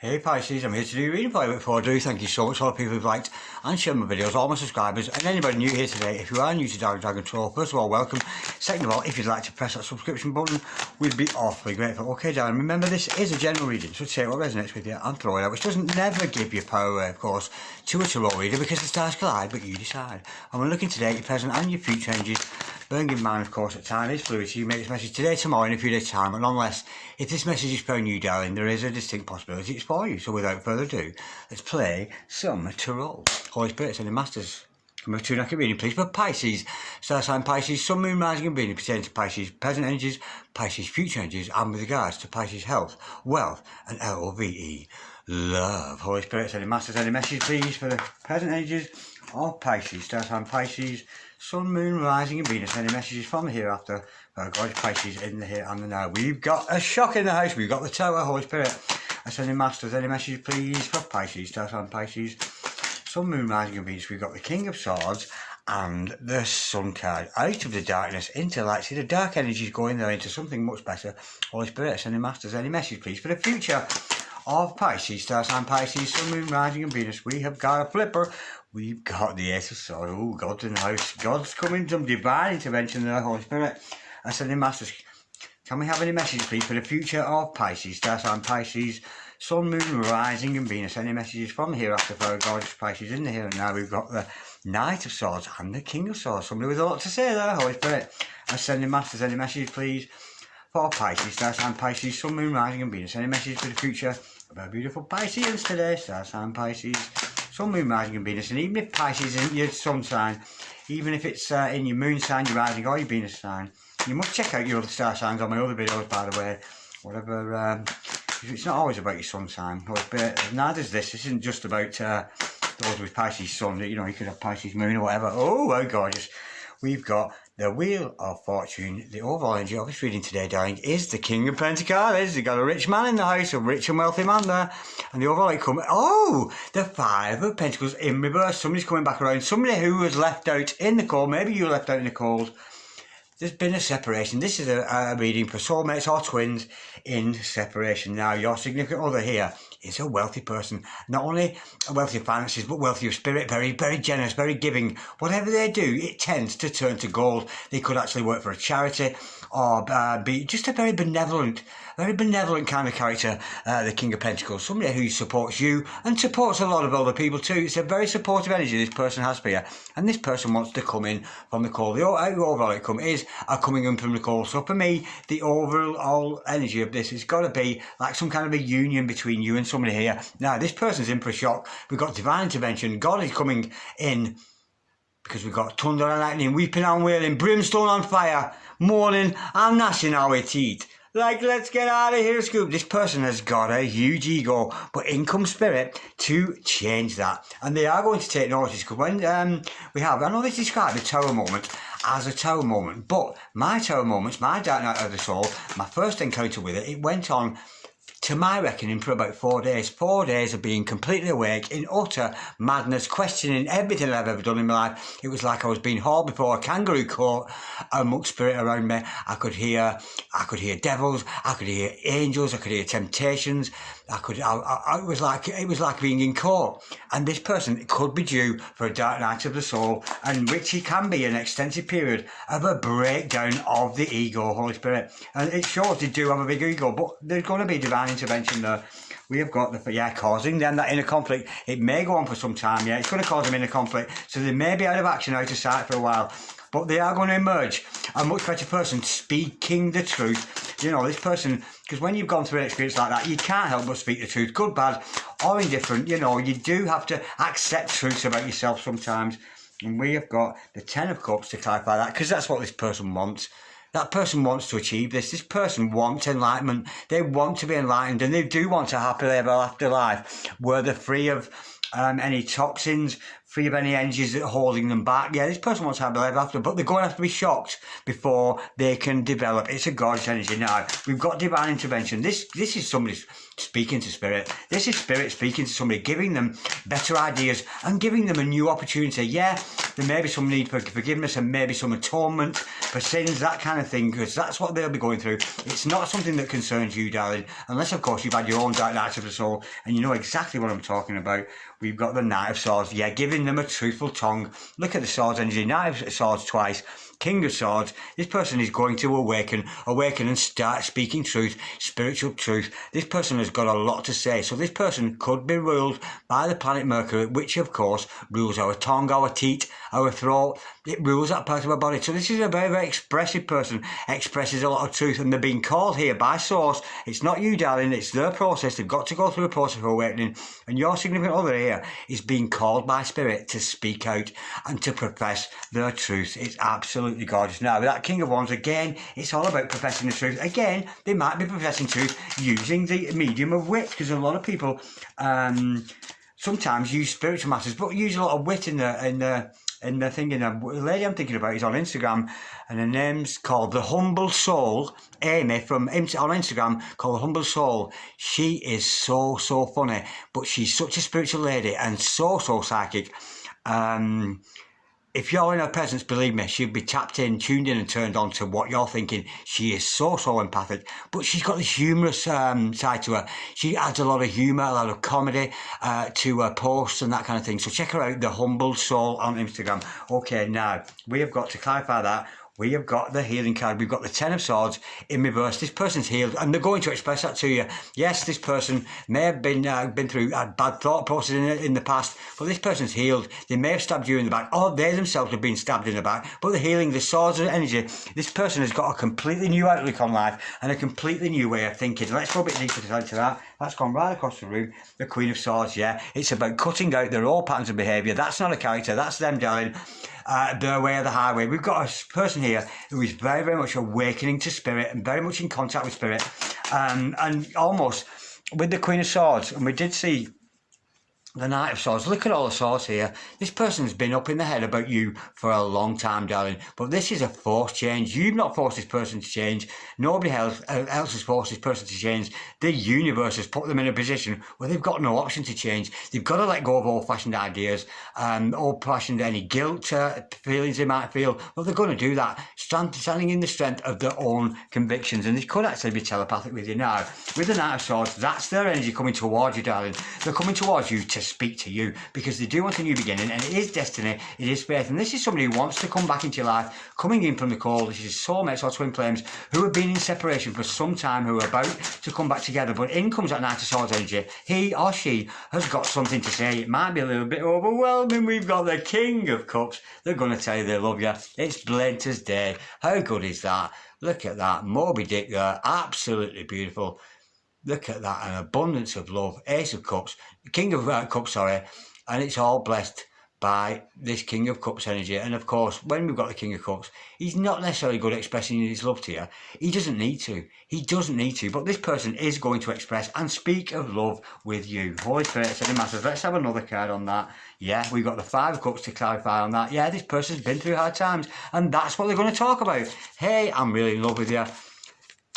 Hey Pisces, I'm here to do your reading for you. Before I do, thank you so much to all the people who've liked and shared my videos, all my subscribers, and anybody new here today. If you are new to Dragon Troll, first of all, welcome. Second of all, if you'd like to press that subscription button, we'd be awfully grateful. Okay, darling, remember this is a general reading, so take what resonates with you and throw it out, which doesn't never give you power, of course, to a tarot reader, because the stars collide, but you decide. And we're looking today at your present and your future energies. Bearing in mind, of course, that time is fluid, so you make this message today, tomorrow, in a few days' time, and nonetheless, if this message is for you, darling, there is a distinct possibility it's for you. So without further ado, let's play some tarot. Holy Spirit, sending masters. Come over to an accurate reading, please, for Pisces. Star sign Pisces, Sun, Moon, Rising and Venus pertaining to Pisces present energies, Pisces future energies, and with regards to Pisces health, wealth, and LOVE, love. Holy Spirit, sending masters, sending message, please, for the present energies of Pisces. Star sign Pisces, Sun, Moon, Rising and Venus, sending messages from the hereafter. God, Pisces in the here and the now. We've got a shock in the house. We've got the Tower. Holy Spirit, sending masters, any messages, please, for Pisces. Star sign Pisces, Sun, Moon, Rising and Venus. We've got the King of Swords and the Sun card. Out of the darkness into light. See the dark energies going there into something much better. Holy Spirit, sending masters, any message, please, for the future of Pisces. Star sign Pisces, Sun, Moon, Rising and Venus. We have got a flipper. We've got the Ace of Swords. Oh, God's in the house. God's coming, some divine intervention there, Holy Spirit. Sending masters. Can we have any messages, please, for the future of Pisces? Star sign Pisces, Sun, Moon, Rising and Venus. Any messages from the hereafter for our gorgeous Pisces in the here and now? We've got the Knight of Swords and the King of Swords. Somebody with a lot to say there, Holy Spirit. Sending masters, any messages, please, for Pisces? Star sign Pisces, Sun, Moon, Rising and Venus. Any messages for the future of our beautiful Pisceans today? Star sign Pisces, Sun, Moon, Rising and Venus. And even if Pisces isn't your sun sign, even if it's in your moon sign, your rising or your Venus sign, you must check out your other star signs on my other videos, by the way. Whatever, it's not always about your sun sign. But neither is this. This isn't just about those with Pisces sun. You know, you could have Pisces moon or whatever. Oh, how gorgeous. We've got the Wheel of Fortune. The overall energy of this reading today, darling, is the King of Pentacles. You've got a rich man in the house, a rich and wealthy man there. And the overall outcome, oh, the Five of Pentacles in reverse. Somebody's coming back around. Somebody who was left out in the cold. Maybe you were left out in the cold. There's been a separation. This is a reading for soulmates or twins in separation. Now, your significant other here is a wealthy person. Not only wealthy of finances, but wealthy of spirit. Very, very generous, very giving. Whatever they do, it tends to turn to gold. They could actually work for a charity or be just a very benevolent kind of character, the King of Pentacles. Somebody who supports you and supports a lot of other people too. It's a very supportive energy this person has for you. And this person wants to come in from the cold. The overall outcome is a coming in from the cold. So for me, the overall energy of this has got to be like some kind of a union between you and somebody here. Now, this person's in for a shock. We've got divine intervention. God is coming in because we've got thunder and lightning, weeping and wailing, brimstone on fire, mourning and gnashing our teeth. Like, let's get out of here, Scoop. This person has got a huge ego, but in comes spirit to change that. And they are going to take notice, because when we have, I know they describe the Tower moment as a Tower moment, but my Tower moments, my Dark Night of the Soul, my first encounter with it, it went on, to my reckoning, for about 4 days. 4 days of being completely awake, in utter madness, questioning everything I've ever done in my life. It was like I was being hauled before a kangaroo court amongst spirit around me. I could hear devils, I could hear angels, I could hear temptations. It was like being in court. And this person could be due for a dark night of the soul, and which it can be an extensive period of a breakdown of the ego, Holy Spirit. And it shows they do have a big ego, but there's going to be divine intervention there. We have got causing them that inner conflict. It may go on for some time, it's going to cause them inner conflict. So they may be out of action, out of sight for a while. But they are going to emerge a much better person, speaking the truth. You know, this person, because when you've gone through an experience like that, you can't help but speak the truth, good, bad, or indifferent. You know, you do have to accept truths about yourself sometimes. And we have got the Ten of Cups to clarify that, because that's what this person wants. That person wants to achieve this. This person wants enlightenment. They want to be enlightened, and they do want a happily ever after life where they're free of any toxins, free of any energies that are holding them back. Yeah, this person wants to have a life after, but they're going to have to be shocked before they can develop. It's a gorgeous energy. Now, we've got divine intervention. This is somebody speaking to spirit. This is spirit speaking to somebody, giving them better ideas and giving them a new opportunity. Yeah, there may be some need for forgiveness and maybe some atonement for sins, that kind of thing, because that's what they'll be going through. It's not something that concerns you, darling, unless, of course, you've had your own dark nights of the soul and you know exactly what I'm talking about. We've got the Knight of Swords. Yeah, giving them a truthful tongue. Look at the Swords energy. Knight of Swords twice. King of Swords. This person is going to awaken and start speaking truth, spiritual truth. This person has got a lot to say. So this person could be ruled by the planet Mercury, which of course rules our tongue, our teeth, our throat. It rules that part of our body. So this is a very, very expressive person, expresses a lot of truth, and they're being called here by source. It's not you, darling, it's their process. They've got to go through a process of awakening, and your significant other here is being called by spirit to speak out and to profess their truth. It's absolutely gorgeous. Now, with that King of Wands, again, it's all about professing the truth. Again, they might be professing truth using the medium of wit, because a lot of people sometimes use spiritual matters, but use a lot of wit in the thing. And the lady I'm thinking about is on Instagram, and her name's called The Humble Soul. Amy on Instagram, called The Humble Soul. She is so funny, but she's such a spiritual lady and so psychic. If you're in her presence, believe me, she'll be tapped in, tuned in and turned on to what you're thinking. She is so empathic, but she's got this humorous side to her. She adds a lot of humour, a lot of comedy to her posts and that kind of thing. So check her out, The Humble Soul on Instagram. Okay, now, we have got to clarify that. We have got the healing card. We've got the Ten of Swords in reverse. This person's healed, and they're going to express that to you. Yes, this person may have been through a bad thought process in the past, but this person's healed. They may have stabbed you in the back, or they themselves have been stabbed in the back, but they're healing. The Swords of energy. This person has got a completely new outlook on life and a completely new way of thinking. Let's go a bit deeper into that. That's gone right across the room. The Queen of Swords, yeah. It's about cutting out their old patterns of behaviour. That's not a character. That's them, darling. Their way or the highway. We've got a person here who is very, very much awakening to spirit and very much in contact with spirit, and almost with the Queen of Swords. And we did see the Knight of Swords. Look at all the swords here. This person's been up in the head about you for a long time, darling. But this is a forced change. You've not forced this person to change. Nobody else has forced this person to change. The universe has put them in a position where they've got no option to change. They've got to let go of old-fashioned ideas, old-fashioned any guilt feelings they might feel. Well, they're going to do that, standing in the strength of their own convictions. And they could actually be telepathic with you now. With the Knight of Swords, that's their energy coming towards you, darling. They're coming towards you to speak to you, because they do want a new beginning, and it is destiny, it is faith, and this is somebody who wants to come back into your life, coming in from the cold. This is soulmates or twin flames who have been in separation for some time, who are about to come back together, but in comes that Knight of Swords energy. He or she has got something to say. It might be a little bit overwhelming. We've got the King of Cups. They're going to tell you they love you. It's bled as day. How good is that? Look at that. Moby Dick there. Absolutely beautiful. Look at that, an abundance of love. Ace of Cups, King of Cups, sorry, and it's all blessed by this King of Cups energy. And of course, when we've got the King of Cups, he's not necessarily good at expressing his love to you. He doesn't need to. He doesn't need to, but this person is going to express and speak of love with you. Holy Spirit, Seven Masters. Let's have another card on that. Yeah, we've got the Five of Cups to clarify on that. Yeah, this person's been through hard times, and that's what they're going to talk about. Hey, I'm really in love with you.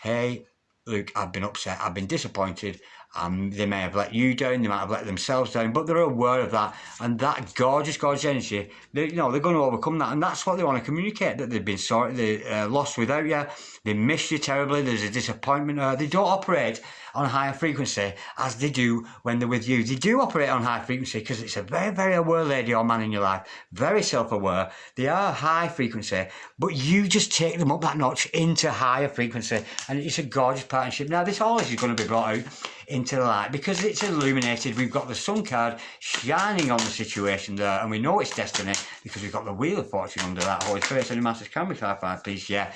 Hey, look, I've been upset, I've been disappointed, they may have let you down, they might have let themselves down, but they're aware of that, and that gorgeous energy, they're going to overcome that, and that's what they want to communicate, that they've been sorry, they lost without you, they miss you terribly, there's a disappointment, they don't operate on a higher frequency as they do when they're with you. They do operate on high frequency because it's a very, very aware lady or man in your life, very self-aware. They are high frequency, but you just take them up that notch into higher frequency, and it's a gorgeous partnership. Now, this always is going to be brought out into the light because it's illuminated. We've got the Sun card shining on the situation there, and we know it's destiny because we've got the Wheel of Fortune under that. Holy Spirit, so Masters, can we clarify, please? Yeah.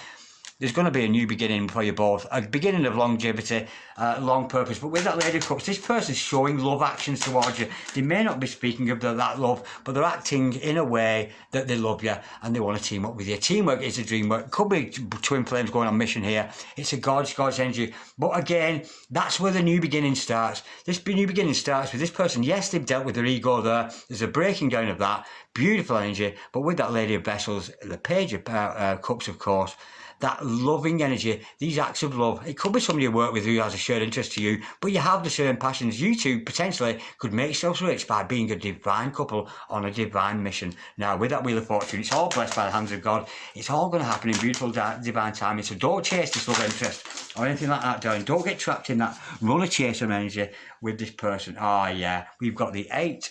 There's going to be a new beginning for you both, a beginning of longevity, long purpose. But with that Lady of Cups, this person's showing love actions towards you. They may not be speaking of that love, but they're acting in a way that they love you and they want to team up with you. Teamwork is a dream work. Could be twin flames going on mission here. It's a gorgeous energy. But again, that's where the new beginning starts. This new beginning starts with this person. Yes, they've dealt with their ego there. There's a breaking down of that. Beautiful energy. But with that Lady of Vessels, the Page of Cups, of course, that loving energy, these acts of love. It could be somebody you work with who has a shared interest to you, but you have the same passions. You two potentially could make yourselves rich by being a divine couple on a divine mission. Now, with that Wheel of Fortune, it's all blessed by the hands of God. It's all going to happen in beautiful divine timing. So don't chase this love interest or anything like that, darling. Don't get trapped in that runner chaser energy with this person. Oh, yeah, we've got the 8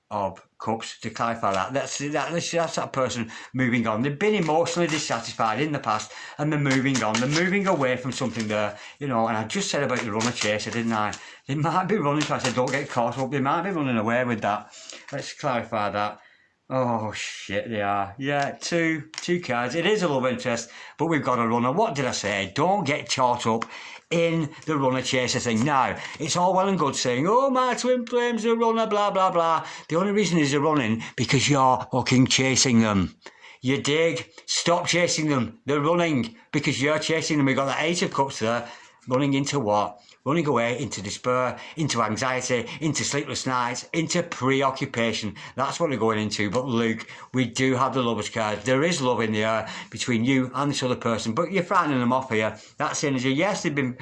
of Cups to clarify that. That's that person moving on. They've been emotionally dissatisfied in the past and they're moving on. They're moving away from something there, you know. And I just said about the runner chaser, didn't I? They might be running, so I said don't get caught up. They might be running away with that. Let's clarify that. Oh shit, they are. Yeah, two cards. It is a love interest, but we've got a runner. What did I say? Don't get caught up in the runner chaser thing. Now, it's all well and good saying, oh, my twin flames are a runner, blah, blah, blah. The only reason is they're running because you're fucking chasing them. You dig? Stop chasing them. They're running because you're chasing them. We've got the 8 of Cups there. Running into what? Running away into despair, into anxiety, into sleepless nights, into preoccupation. That's what they're going into. But Luke, we do have the Lovers card. There is love in the air between you and this other person, but you're frightening them off here. That's energy. Yes, they've been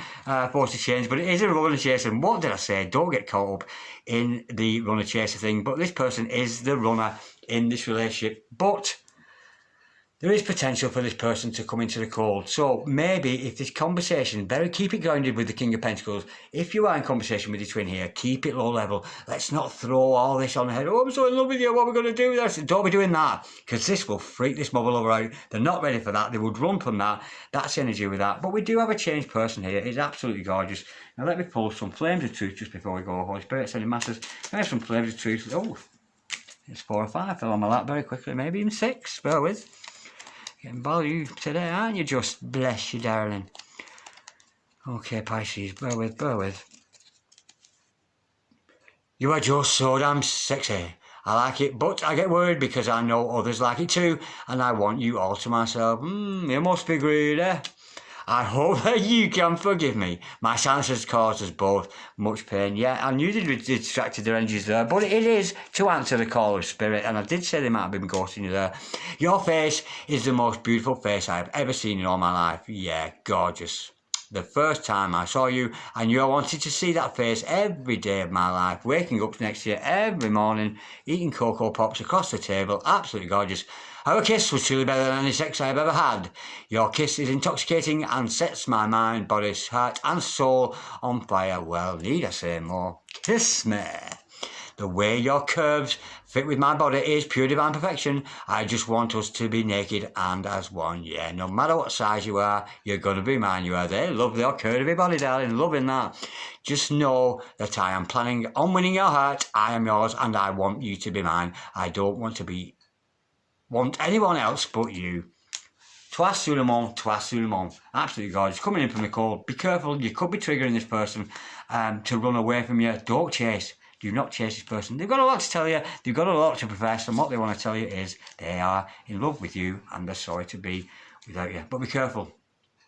forced to change, but it is a runner chaser. And what did I say? Don't get caught up in the runner chaser thing. But this person is the runner in this relationship. But there is potential for this person to come into the cold. So maybe if this conversation, keep it grounded with the King of Pentacles. If you are in conversation with your twin here, keep it low level. Let's not throw all this on the head. Oh, I'm so in love with you. What are we going to do with this? Don't be doing that, because this will freak this mother lover out. They're not ready for that. They would run from that. That's energy with that. But we do have a changed person here. It's absolutely gorgeous. Now let me pull some Flames of Truth just before we go. Holy Spirit, sending masses. Can I have some Flames of Truth? Oh, it's 4 or 5. Fell on my lap very quickly. Maybe even 6. Bear with. Getting value today, aren't you? Just bless you, darling. Okay, Pisces, bear with. You are just so damn sexy. I like it, but I get worried because I know others like it too, and I want you all to myself. You must be greedy. I hope that you can forgive me. My silence has caused us both much pain. Yeah, I knew they distracted their energies there, but it is to answer the call of spirit, and I did say they might have been ghosting you there. Your face is the most beautiful face I've ever seen in all my life. Yeah, gorgeous. The first time I saw you, I knew I wanted to see that face every day of my life. Waking up next to you every morning, eating Cocoa Pops across the table, absolutely gorgeous. Our kiss was truly better than any sex I've ever had. Your kiss is intoxicating and sets my mind, body, heart and soul on fire. Well, need I say more? Kiss me. The way your curves fit with my body is pure divine perfection. I just want us to be naked and as one. Yeah, no matter what size you are, you're going to be mine. You are there. Love your curvy body, darling. Loving that. Just know that I am planning on winning your heart. I am yours and I want you to be mine. I don't want anyone else but you. Toi sur le monde, toi sur le monde. Absolutely gorgeous. Coming in from the cold. Be careful. You could be triggering this person to run away from you. Don't chase. Do not chase this person. They've got a lot to tell you. They've got a lot to profess. And what they want to tell you is they are in love with you and they're sorry to be without you. But be careful.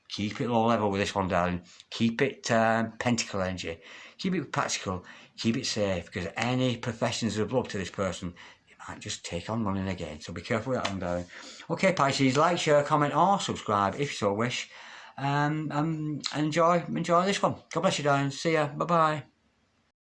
Keep it low level with this one, darling. Keep it pentacle energy. Keep it practical. Keep it safe. Because any professions of love to this person, might just take on running again. So be careful with that one, darling. Okay, Pisces, like, share, comment or subscribe if you so wish. And enjoy this one. God bless you, darling. See ya. Bye-bye.